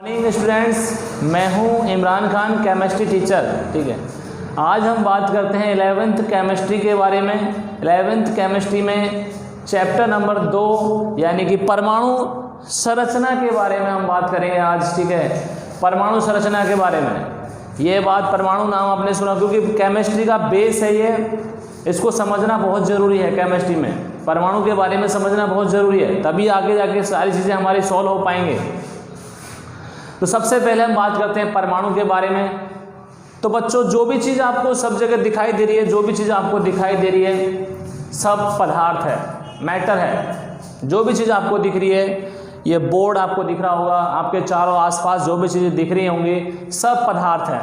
Morning students, मैं हूं Imran Khan, chemistry teacher. ठीक है, आज हम बात करते हैं 11th केमिस्ट्री के बारे में। 11th केमिस्ट्री में चैप्टर नंबर 2 यानी कि परमाणु संरचना के बारे में हम बात करेंगे आज। ठीक है, परमाणु संरचना के बारे में। ये बात परमाणु नाम आपने सुना क्योंकि केमिस्ट्री का बेस है ये, इसको समझना बहुत ज़रूरी है। केमिस्ट्री में परमाणु के बारे में समझना बहुत ज़रूरी है, तभी आगे जाके सारी चीज़ें हमारी सॉल्व हो पाएंगे। तो सबसे पहले हम बात करते हैं परमाणु के बारे में। तो बच्चों, जो भी चीज़ आपको सब जगह दिखाई दे रही है, जो भी चीज़ आपको दिखाई दे रही है, सब पदार्थ है, मैटर है। जो भी चीज़ आपको दिख रही है, ये बोर्ड आपको दिख रहा होगा, आपके चारों आसपास जो भी चीज़ें दिख रही होंगी, सब पदार्थ है,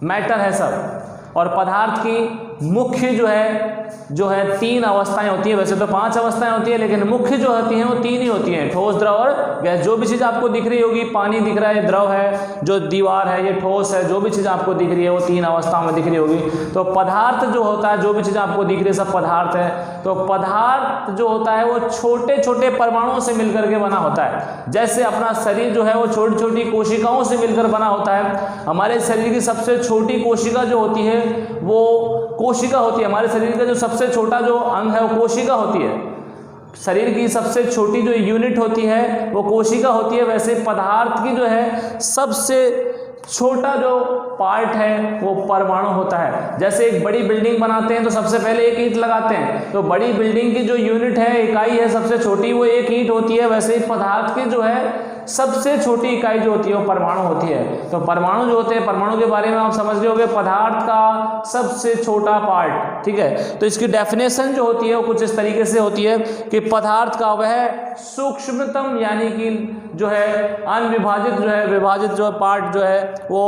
मैटर है सब। और पदार्थ की मुख्य जो है 3 अवस्थाएं होती हैं। वैसे तो 5 अवस्थाएं होती है, लेकिन मुख्य जो होती हैं वो 3 ही होती हैं, ठोस, द्रव और गैस। जो भी चीज़ आपको दिख रही होगी, पानी दिख रहा है, द्रव है, जो दीवार है ये ठोस है, जो भी चीज़ आपको दिख रही है वो 3 अवस्थाओं में दिख रही होगी। तो पदार्थ जो होता है, जो भी चीज़ आपको दिख रही है सब पदार्थ है। तो पदार्थ जो होता है वो छोटे छोटे परमाणुओं से मिलकर के बना होता है। जैसे अपना शरीर जो है वो छोटी छोटी कोशिकाओं से मिलकर बना होता है। हमारे शरीर की सबसे छोटी कोशिका जो होती है वो कोशिका होती है। हमारे शरीर का जो सबसे छोटा जो अंग है वो कोशिका होती है। शरीर की सबसे छोटी जो यूनिट होती है वो कोशिका होती है। वैसे पदार्थ की जो है सबसे छोटा जो पार्ट है वो परमाणु होता है। जैसे एक बड़ी बिल्डिंग बनाते हैं तो सबसे पहले एक ईंट लगाते हैं, तो बड़ी बिल्डिंग की जो यूनिट है, इकाई है सबसे छोटी, वो एक ईंट होती है। वैसे ही पदार्थ की जो है सबसे छोटी इकाई जो होती है वो परमाणु होती है। तो परमाणु जो होते हैं, परमाणु के बारे में आप समझ रहे होंगे, पदार्थ का सबसे छोटा पार्ट। ठीक है, तो इसकी डेफिनेशन जो होती है वो कुछ इस तरीके से होती है कि पदार्थ का वह सूक्ष्मतम यानी कि जो है अनविभाजित जो है विभाजित जो पार्ट जो है वो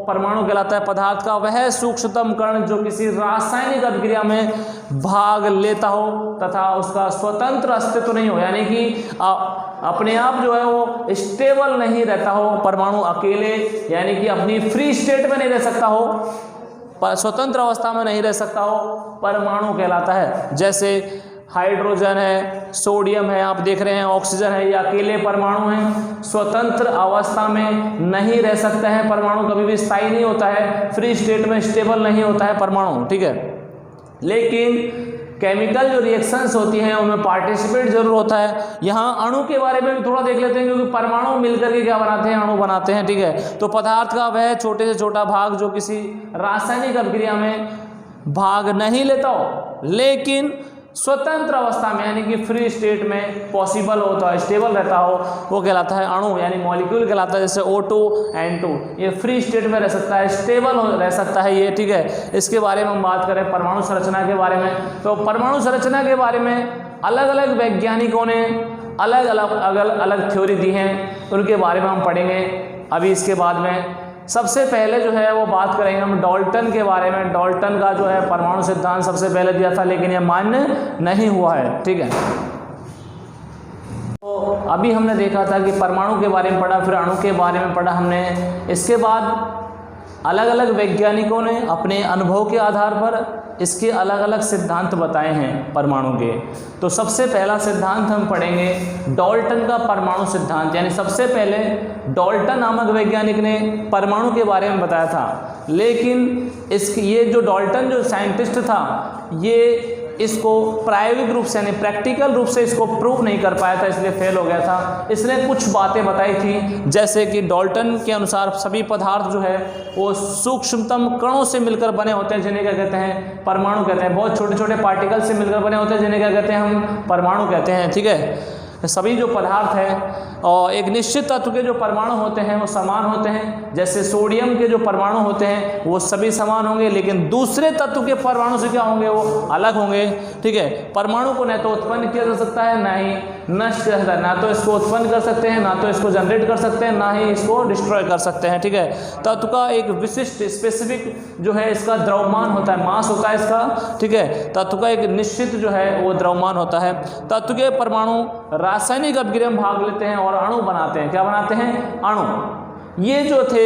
परमाणु कहलाता है। पदार्थ का वह सूक्ष्मतम कण जो किसी रासायनिक अभिक्रिया में भाग लेता हो तथा उसका स्वतंत्र अस्तित्व नहीं हो, यानी कि अपने आप जो है वो स्टेबल नहीं रहता हो। परमाणु अकेले यानी कि अपनी फ्री स्टेट में नहीं रह सकता हो, स्वतंत्र अवस्था में नहीं रह सकता हो, परमाणु कहलाता है। जैसे हाइड्रोजन है, सोडियम है, आप देख रहे हैं, ऑक्सीजन है, ये अकेले परमाणु हैं, स्वतंत्र अवस्था में नहीं रह सकते हैं। परमाणु कभी भी स्थायी नहीं होता है, फ्री स्टेट में स्टेबल नहीं होता है परमाणु। ठीक है, लेकिन केमिकल जो रिएक्शंस होती हैं उनमें पार्टिसिपेट जरूर होता है। यहाँ अणु के बारे में भी थोड़ा देख लेते हैं, क्योंकि परमाणु मिलकर के क्या बनाते हैं, अणु बनाते हैं। ठीक है, तो पदार्थ का वह छोटे से छोटा भाग जो किसी रासायनिक अभिक्रिया में भाग नहीं लेता हो, लेकिन स्वतंत्र अवस्था में यानी कि फ्री स्टेट में पॉसिबल होता है, स्टेबल रहता हो, वो कहलाता है अणु यानी मॉलिक्यूल कहलाता है। जैसे O2 N2, ये फ्री स्टेट में रह सकता है, स्टेबल रह सकता है ये। ठीक है, इसके बारे में हम बात करें परमाणु संरचना के बारे में। तो परमाणु संरचना के बारे में अलग अलग वैज्ञानिकों ने अलग अलग थ्योरी दी हैं, उनके बारे में हम पढ़ेंगे अभी इसके बाद में। सबसे पहले जो है वो बात करेंगे हम डाल्टन के बारे में। डाल्टन का जो है परमाणु सिद्धांत सबसे पहले दिया था, लेकिन ये मान्य नहीं हुआ है। ठीक है, तो अभी हमने देखा था कि परमाणु के बारे में पढ़ा, फिर अणु के बारे में पढ़ा हमने। इसके बाद अलग अलग वैज्ञानिकों ने अपने अनुभव के आधार पर इसके अलग अलग सिद्धांत बताए हैं परमाणु के। तो सबसे पहला सिद्धांत हम पढ़ेंगे डाल्टन का परमाणु सिद्धांत। यानी सबसे पहले डाल्टन नामक वैज्ञानिक ने परमाणु के बारे में बताया था, लेकिन ये जो डाल्टन जो साइंटिस्ट था, ये इसको प्रायोगिक रूप से यानी प्रैक्टिकल रूप से इसको प्रूव नहीं कर पाया था, इसलिए फेल हो गया था। इसने कुछ बातें बताई थी, जैसे कि डाल्टन के अनुसार सभी पदार्थ जो है वो सूक्ष्मतम कणों से मिलकर बने होते हैं, जिन्हें क्या कहते हैं, परमाणु कहते हैं। बहुत छोटे छोटे पार्टिकल से मिलकर बने होते हैं, जिन्हें क्या कहते हैं, हम परमाणु कहते हैं। ठीक है, सभी जो पदार्थ हैं और एक निश्चित तत्व के जो परमाणु होते हैं वो समान होते हैं। जैसे सोडियम के जो परमाणु होते हैं वो सभी समान होंगे, लेकिन दूसरे तत्व के परमाणु से क्या होंगे, वो अलग होंगे। ठीक है, परमाणु को न तो उत्पन्न किया जा सकता है, ना ही नष्ट किया जाता है। ना तो इसको उत्पन्न कर सकते हैं, ना तो इसको जनरेट कर सकते हैं, ना ही इसको डिस्ट्रॉय कर सकते हैं। ठीक है, तत्व का एक विशिष्ट स्पेसिफिक जो है इसका द्रव्यमान होता है, मास होता है इसका। ठीक है, तत्व का एक निश्चित जो है वो द्रव्यमान होता है। तत्व के परमाणु रासायनिक अभिक्रिया में भाग लेते हैं और अणु बनाते हैं। क्या बनाते हैं, अणु। ये जो थे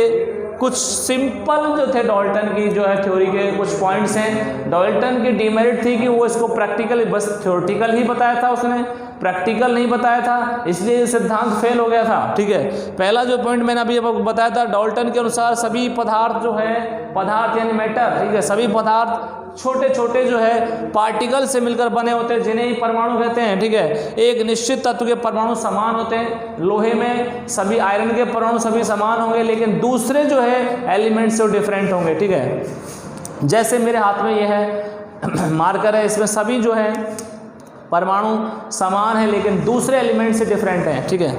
कुछ सिंपल जो थे डाल्टन की जो है थ्योरी के कुछ पॉइंट्स हैं। डाल्टन की डीमेरिट थी कि वो इसको प्रैक्टिकल बस थ्योरेटिकल ही बताया था, उसने प्रैक्टिकल नहीं बताया था, इसलिए ये सिद्धांत फेल हो गया था। ठीक है, पहला जो पॉइंट मैंने अभी बताया था, डाल्टन के अनुसार सभी पदार्थ जो है, पदार्थ यानी मैटर, ठीक है, सभी पदार्थ छोटे छोटे जो है पार्टिकल से मिलकर बने होते हैं, जिन्हें परमाणु कहते हैं। ठीक है, एक निश्चित तत्व के परमाणु समान होते हैं, लोहे में सभी आयरन के परमाणु सभी समान होंगे, लेकिन दूसरे जो है एलिमेंट से डिफरेंट होंगे। ठीक है, जैसे मेरे हाथ में ये है मार्कर है, इसमें सभी जो है परमाणु समान है लेकिन दूसरे एलिमेंट से डिफरेंट हैं। ठीक है,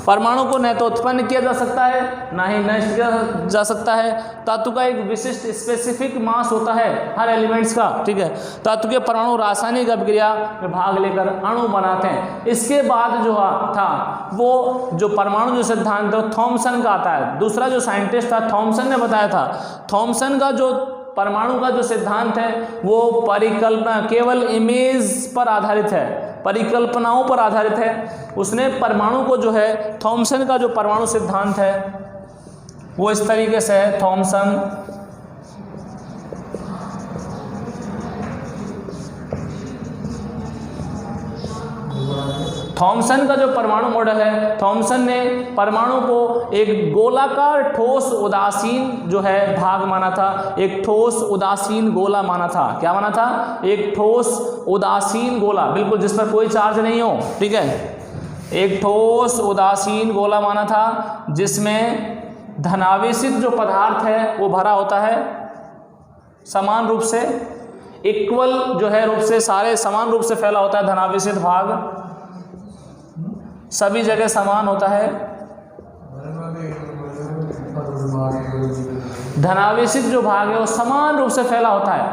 परमाणु को न तो उत्पन्न किया जा सकता है ना ही नष्ट किया जा सकता है। तत्व का एक विशिष्ट स्पेसिफिक मास होता है हर एलिमेंट्स का। ठीक है, तत्व के परमाणु रासायनिक अभिक्रिया में भाग लेकर अणु बनाते हैं। इसके बाद जो था वो जो परमाणु जो सिद्धांत है थॉमसन का आता है। दूसरा जो साइंटिस्ट था थॉमसन ने बताया था। थॉमसन का जो परमाणु का जो सिद्धांत है वो परिकल्पना केवल इमेज पर आधारित है, परिकल्पनाओं पर आधारित है। उसने परमाणु को जो है थॉमसन का जो परमाणु सिद्धांत है वो इस तरीके से है। थॉमसन का जो परमाणु मॉडल है, थॉमसन ने परमाणु को एक गोलाकार ठोस उदासीन जो है भाग माना था, एक ठोस उदासीन गोला माना था। क्या माना था? एक ठोस उदासीन गोला, बिल्कुल जिस पर कोई चार्ज नहीं हो। ठीक है, एक ठोस उदासीन गोला माना था जिसमें धनावेशित जो पदार्थ है वो भरा होता है समान रूप से, इक्वल जो है रूप से, सारे समान रूप से फैला होता है। धनावेशित भाग सभी जगह समान होता है। धनावेशित जो भाग है वो समान रूप से फैला होता है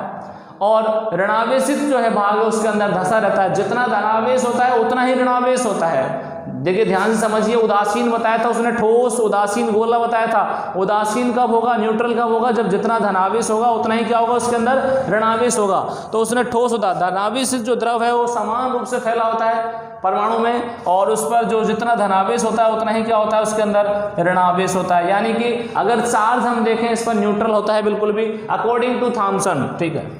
और ऋणावेशित जो है भाग है उसके अंदर धंसा रहता है। जितना धनावेश होता है उतना ही ऋणावेश होता है। देखिए ध्यान से समझिए, उदासीन बताया था उसने, ठोस उदासीन गोला बताया था। उदासीन कब होगा? न्यूट्रल कब होगा? जब जितना धनावेश होगा उतना ही क्या होगा उसके अंदर ऋणावेश होगा। तो उसने ठोस धनावेशित जो द्रव है वो समान रूप से फैला होता है परमाणु में, और उस पर जो जितना धनावेश होता है उतना ही क्या होता है उसके अंदर ऋणावेश होता है। यानी कि अगर चार्ज हम देखें इस पर न्यूट्रल होता है बिल्कुल भी, अकॉर्डिंग टू थॉमसन। ठीक है,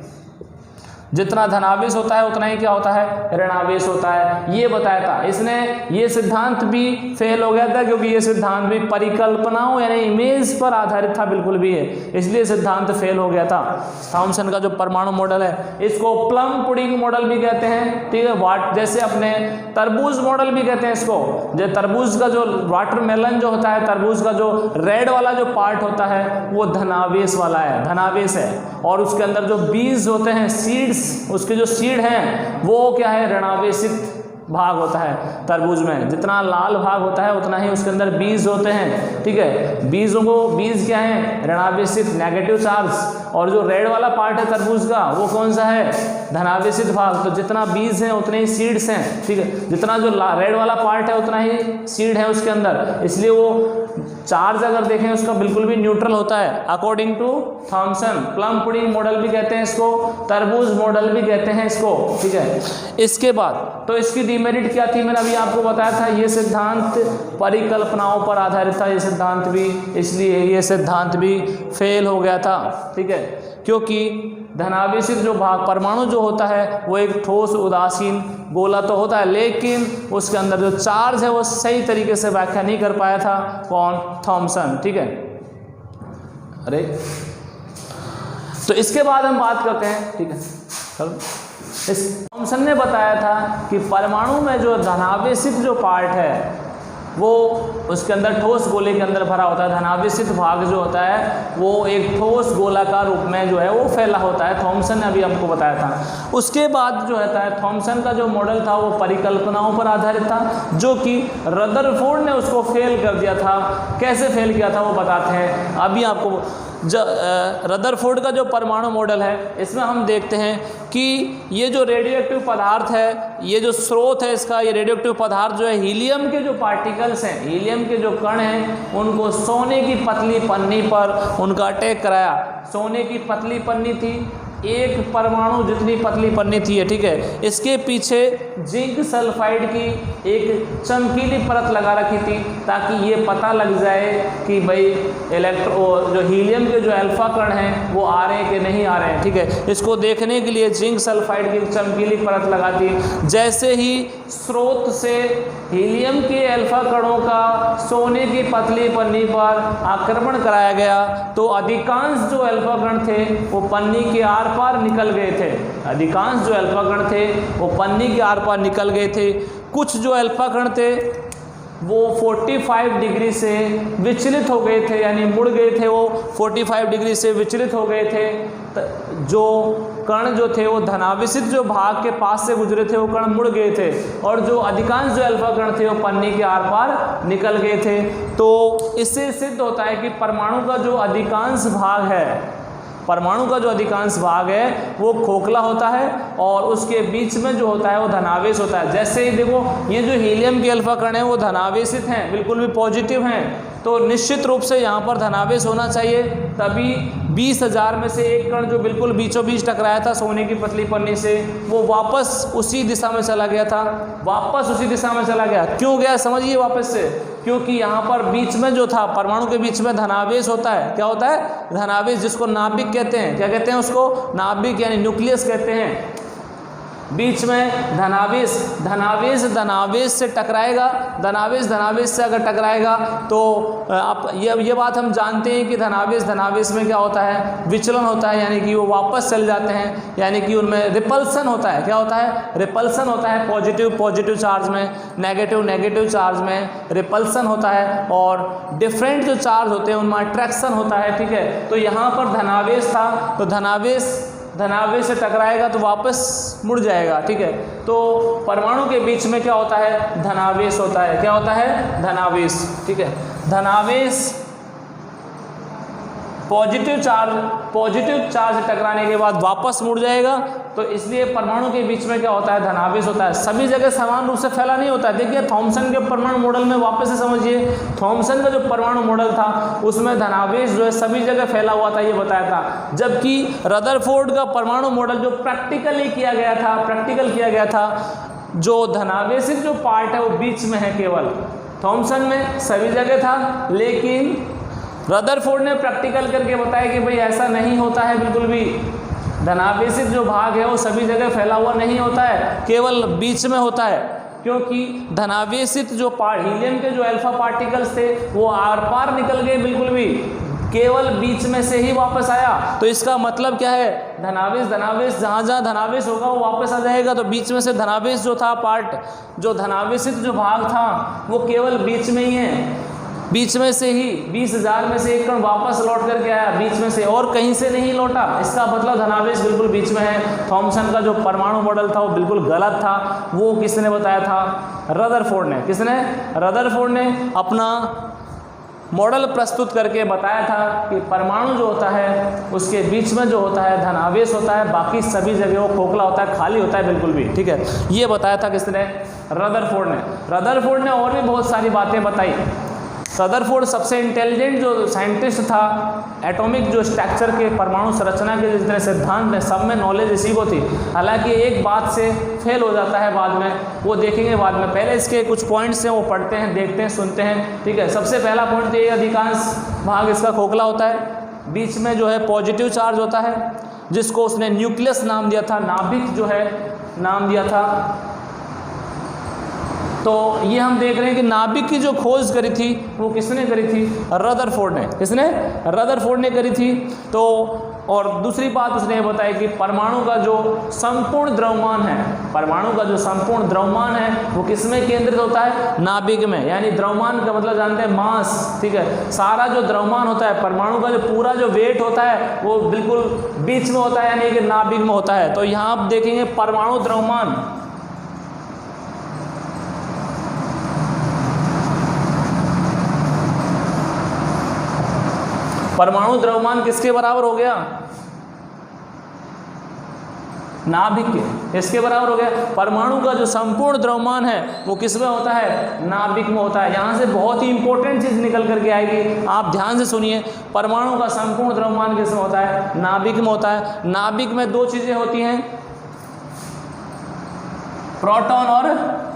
जितना धनावेश होता है उतना ही क्या होता है ऋणावेश होता है, ये बताया था इसने। ये सिद्धांत भी फेल हो गया था क्योंकि ये सिद्धांत भी परिकल्पनाओं यानी इमेज पर आधारित था बिल्कुल भी है, इसलिए सिद्धांत फेल हो गया था। थॉमसन का जो परमाणु मॉडल है इसको प्लम पुडिंग मॉडल भी कहते हैं। ठीक है, जैसे अपने तरबूज मॉडल भी कहते हैं इसको। जो तरबूज का जो वाटरमेलन जो होता है, तरबूज का जो रेड वाला जो पार्ट होता है वो धनावेश वाला है, धनावेश है, और उसके अंदर जो बीज होते हैं, सीड्स, उसके जो सीड हैं वो क्या है ऋणावेशित भाग होता है। तरबूज में जितना लाल भाग होता है उतना ही उसके अंदर बीज होते हैं। ठीक है, बीजों को, बीज क्या है ऋणावेशित, नेगेटिव चार्ज, और जो रेड वाला पार्ट है तरबूज का वो कौन सा है धनावेशित भाग। तो जितना बीज है उतने ही सीड्स हैं। ठीक है, जितना जो रेड वाला पार्ट है उतना ही सीड है उसके अंदर, इसलिए वो चार्ज अगर देखें उसका बिल्कुल भी न्यूट्रल होता है according to Thomson. Plum pudding model भी कहते हैं इसको, तरबूज मॉडल भी कहते हैं इसको। ठीक है, इसके बाद तो इसकी डीमेरिट क्या थी मैंने अभी आपको बताया था, ये सिद्धांत परिकल्पनाओं पर आधारित था ये सिद्धांत भी, इसलिए ये सिद्धांत भी फेल हो गया था। ठीक है, क्योंकि धनावेशित जो भाग परमाणु जो होता है वो एक ठोस उदासीन गोला तो होता है, लेकिन उसके अंदर जो चार्ज है वो सही तरीके से व्याख्या नहीं कर पाया था कौन? थॉमसन। ठीक है, अरे तो इसके बाद हम बात करते हैं। ठीक है, इस थॉमसन ने बताया था कि परमाणु में जो धनावेशित जो पार्ट है वो उसके अंदर ठोस गोले के अंदर भरा होता है। धनावेशित भाग जो होता है वो एक ठोस गोलाकार रूप में जो है वो फैला होता है। थॉमसन ने अभी हमको बताया था। उसके बाद जो होता है थॉमसन का जो मॉडल था वो परिकल्पनाओं पर आधारित था, जो कि रदरफोर्ड ने उसको फेल कर दिया था। कैसे फेल किया था वो बताते हैं अभी आपको। रदरफोर्ड का जो परमाणु मॉडल है इसमें हम देखते हैं कि ये जो रेडियोएक्टिव पदार्थ है, ये जो स्रोत है इसका, ये रेडियोएक्टिव पदार्थ जो है हीलियम के जो पार्टिकल्स हैं, हीलियम के जो कण हैं, उनको सोने की पतली पन्नी पर उनका अटैक कराया। सोने की पतली पन्नी थी, एक परमाणु जितनी पतली पन्नी थी, ठीक है, इसके पीछे जिंक सल्फाइड की एक चमकीली परत लगा रखी थी ताकि ये पता लग जाए कि भाई जो हीलियम के जो अल्फा कण हैं वो आ रहे हैं कि नहीं आ रहे हैं, ठीक है। इसको देखने के लिए जिंक सल्फाइड की चमकीली परत लगा दी। जैसे ही स्रोत से हीलियम के अल्फा कणों का सोने की पतली पन्नी पर आक्रमण कराया गया तो अधिकांश जो अल्फा कण थे वो पन्नी के आर पार निकल गए थे। अधिकांश जो अल्फा कण थे वो पन्नी के आर पार निकल गए थे। कुछ जो अल्फा कण थे वो 45 डिग्री से विचलित हो गए थे, यानी मुड़ गए थे, वो 45 डिग्री से विचलित हो गए थे। जो कण जो थे वो धनावेशित जो भाग के पास से गुजरे थे वो कण मुड़ गए थे, और जो अधिकांश जो अल्फा कण थे वो पन्नी के आर पार निकल गए थे। तो इससे सिद्ध होता है कि परमाणु का जो अधिकांश भाग है, परमाणु का जो अधिकांश भाग है वो खोखला होता है और उसके बीच में जो होता है वो धनावेश होता है। जैसे ही देखो ये जो हीलियम के अल्फा कण हैं वो धनावेशित हैं, बिल्कुल भी पॉजिटिव हैं, तो निश्चित रूप से यहाँ पर धनावेश होना चाहिए। तभी 20,000 में से एक कण जो बिल्कुल बीचों बीच टकराया था सोने की पतली पन्नी से, वो वापस उसी दिशा में चला गया था, वापस उसी दिशा में चला गया। क्यों गया समझिए वापस से, क्योंकि यहाँ पर बीच में जो था परमाणु के बीच में धनावेश होता है। क्या होता है? धनावेश, जिसको नाभिक कहते हैं। क्या कहते हैं उसको? नाभिक यानी न्यूक्लियस कहते हैं। बीच में धनावेश, धनावेश धनावेश से टकराएगा, धनावेश धनावेश से अगर टकराएगा तो आप ये बात हम जानते हैं कि धनावेश धनावेश में क्या होता है? विचलन होता है, यानी कि वो वापस चल जाते हैं, यानी कि उनमें रिपल्सन होता है। क्या होता है? रिपल्सन होता है। पॉजिटिव पॉजिटिव चार्ज में, नेगेटिव नेगेटिव चार्ज में रिपल्सन होता है, और डिफरेंट जो चार्ज होते हैं उनमें अट्रैक्शन होता है, ठीक है। तो यहाँ पर धनावेश था, तो धनावेश से टकराएगा तो वापस मुड़ जाएगा, ठीक है। तो परमाणु के बीच में क्या होता है? धनावेश होता है। क्या होता है? धनावेश, ठीक है। धनावेश पॉजिटिव चार्ज से टकराने के बाद वापस मुड़ जाएगा। तो इसलिए परमाणु के बीच में क्या होता है? धनावेश होता है। सभी जगह समान रूप से फैला नहीं होता है। देखिए थॉमसन के परमाणु मॉडल में वापस से समझिए, थॉमसन का जो परमाणु मॉडल था उसमें धनावेश जो है सभी जगह फैला हुआ था, ये बताया था। जबकि रदरफोर्ड का परमाणु मॉडल जो प्रैक्टिकल किया गया था, जो धनावेशित जो पार्ट है वो बीच में है केवल। थॉमसन में सभी जगह था, लेकिन रदरफोर्ड ने प्रैक्टिकल करके बताया कि भाई ऐसा नहीं होता है बिल्कुल भी। धनावेशित जो भाग है वो सभी जगह फैला हुआ नहीं होता है, केवल बीच में होता है। क्योंकि धनावेशित जो हीलियम के जो अल्फा पार्टिकल्स थे वो आर पार निकल गए, बिल्कुल भी केवल बीच में से ही वापस आया। तो इसका मतलब क्या है? धनावेश जहाँ धनावेश होगा वो वापस आ जाएगा। तो बीच में से धनावेश जो था पार्ट, जो धनावेशित जो भाग था वो केवल बीच में ही है। बीच में से ही 20,000 में से एक कण वापस लौट करके आया, बीच में से, और कहीं से नहीं लौटा। इसका मतलब धनावेश बिल्कुल बीच में है। थॉमसन का जो परमाणु मॉडल था वो बिल्कुल गलत था। वो किसने बताया था? रदरफोर्ड ने। किसने? रदरफोर्ड ने अपना मॉडल प्रस्तुत करके बताया था कि परमाणु जो होता है उसके बीच में जो होता है धनावेश होता है, बाकी सभी जगह वो खोखला होता है, खाली होता है बिल्कुल भी, ठीक है। ये बताया था किसने? रदरफोर्ड ने और भी बहुत सारी बातें बताई। रदरफोर्ड सबसे इंटेलिजेंट जो साइंटिस्ट था, एटॉमिक जो स्ट्रक्चर के, परमाणु संरचना के जितने सिद्धांत हैं सब में नॉलेज इसी को थी। हालांकि एक बात से फेल हो जाता है बाद में, वो देखेंगे बाद में। पहले इसके कुछ पॉइंट्स हैं वो पढ़ते हैं, देखते हैं, सुनते हैं, ठीक है। सबसे पहला पॉइंट तो ये, अधिकांश भाग इसका खोखला होता है। बीच में जो है पॉजिटिव चार्ज होता है, जिसको उसने न्यूक्लियस नाम दिया था, नाभिक जो है नाम दिया था। तो ये हम देख रहे हैं कि नाभिक की जो खोज करी थी वो किसने करी थी? रदरफोर्ड ने। किसने? रदरफोर्ड ने करी थी। तो और दूसरी बात उसने ये बताई कि परमाणु का जो संपूर्ण द्रव्यमान है, परमाणु का जो संपूर्ण द्रव्यमान है वो किसमें केंद्रित होता है? नाभिक में। यानी द्रव्यमान का मतलब जानते हैं मास, ठीक है। सारा जो द्रव्यमान होता है, परमाणु का जो पूरा जो वेट होता है वो बिल्कुल बीच में होता है, यानी कि नाभिक में होता है। तो यहाँ आप देखेंगे परमाणु द्रव्यमान, परमाणु द्रव्यमान किसके बराबर हो गया? नाभिक के, इसके बराबर हो गया। परमाणु का जो संपूर्ण द्रव्यमान है वो किस में होता है? नाभिक में होता है। यहाँ से बहुत ही इंपॉर्टेंट चीज़ निकल करके आएगी, आप ध्यान से सुनिए। परमाणु का संपूर्ण द्रव्यमान किस में होता है? नाभिक में होता है। नाभिक में दो चीज़ें होती हैं, प्रोटॉन और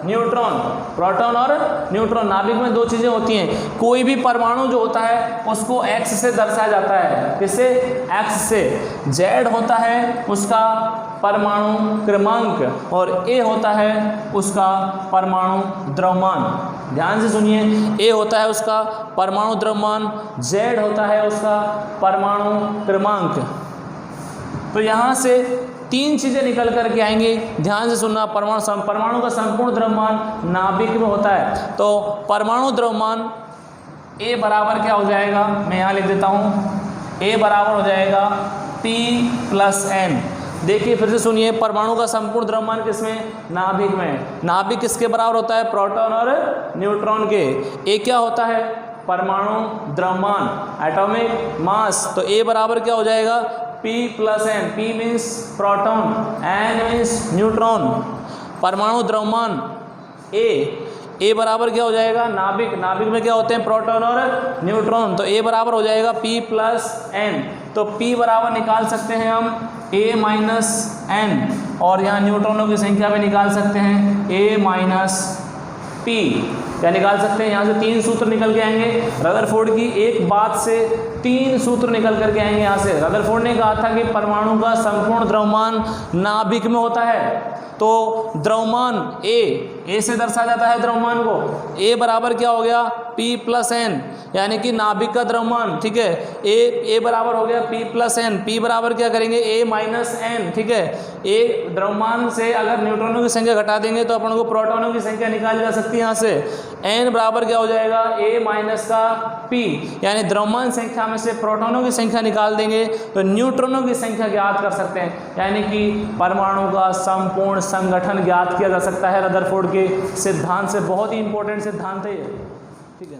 न्यूट्रॉन। प्रोटॉन और न्यूट्रॉन, नाभिक में दो चीज़ें होती हैं। कोई भी परमाणु जो होता है उसको x से दर्शाया जाता है। किससे? x से। Z होता है उसका परमाणु क्रमांक और A होता है उसका परमाणु द्रव्यमान। ध्यान से सुनिए, A होता है उसका परमाणु द्रव्यमान, Z होता है उसका परमाणु क्रमांक। तो यहाँ से तीन चीज़ें निकल करके आएंगी, ध्यान से सुनना। परमाणु का संपूर्ण द्रव्यमान नाभिक में होता है। तो परमाणु द्रव्यमान A बराबर क्या हो जाएगा? मैं यहाँ लिख देता हूँ, A बराबर हो जाएगा P + N। देखिए फिर से सुनिए, परमाणु का संपूर्ण द्रव्यमान किसमें? नाभिक में। नाभिक किसके बराबर होता है? प्रोटॉन और न्यूट्रॉन के। A क्या होता है? परमाणु द्रव्यमान, एटॉमिक मास। तो A बराबर क्या हो जाएगा? P + N। P means proton, N means neutron. परमाणु द्रव्यमान A बराबर क्या हो जाएगा? नाभिक। नाभिक में क्या होते हैं? प्रोटॉन और न्यूट्रॉन। तो A बराबर हो जाएगा P + N। तो P बराबर निकाल सकते हैं हम A - N, और यहाँ न्यूट्रॉनों की संख्या भी निकाल सकते हैं A - P। क्या निकाल सकते हैं? यहाँ से तीन सूत्र निकल के आएंगे। रदरफोर्ड की एक बात से तीन सूत्र निकल करके आएंगे यहाँ से। रदरफोर्ड ने कहा था कि परमाणु का संपूर्ण द्रव्यमान नाभिक में होता है। तो द्रव्यमान A से दर्शाया जाता है द्रव्यमान को। A बराबर क्या हो गया? P + N, यानी कि नाभिक का द्रव्यमान। ठीक है, A बराबर हो गया P + N। P बराबर क्या करेंगे? A - N। ठीक है, A द्रव्यमान से अगर न्यूट्रॉनों की संख्या घटा देंगे तो अपन को प्रोटॉनों की संख्या निकाली जा सकती है यहाँ से। N बराबर क्या हो जाएगा? A - P, यानी द्रव्यमान संख्या में से प्रोटॉनों की संख्या निकाल देंगे तो न्यूट्रॉनों की संख्या ज्ञात कर सकते हैं, यानी कि परमाणु का संपूर्ण संगठन ज्ञात किया जा सकता है रदरफोर्ड के सिद्धांत से। बहुत ही इंपॉर्टेंट सिद्धांत है ये। ठीक है।